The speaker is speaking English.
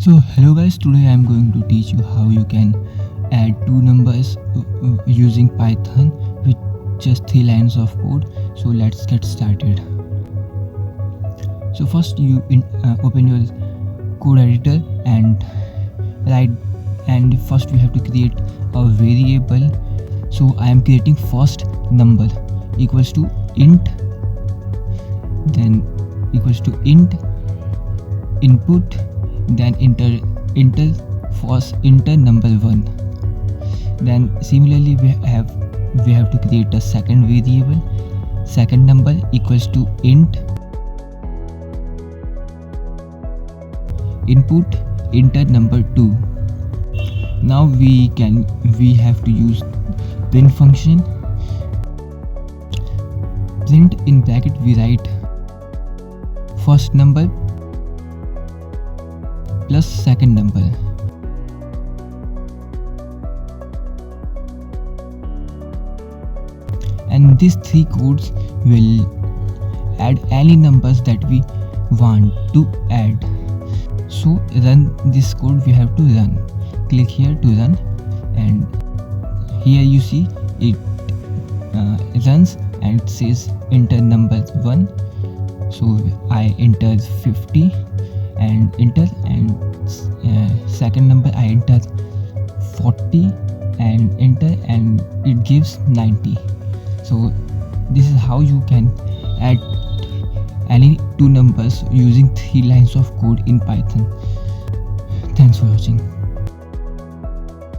So hello guys, today I am going to teach you how you can add two numbers using Python with just 3 lines of code. So let's get started. So first you open your code editor and write, and first we have to create a variable. So I am creating first number equals to int, then equals to int input, then enter number 1. Then similarly we have to create a second variable, second number equals to int input enter number 2. Now we have to use print function. Print in bracket we write first number plus second number. And these three codes will add any numbers that we want to add. So run this code, we have to run. Click here to run, and here you see it runs and it says enter number 1. So I enter 50 and enter, and second number I enter 40 and enter, and it gives 90. So this is how you can add any two numbers using 3 lines of code in Python. Thanks for watching.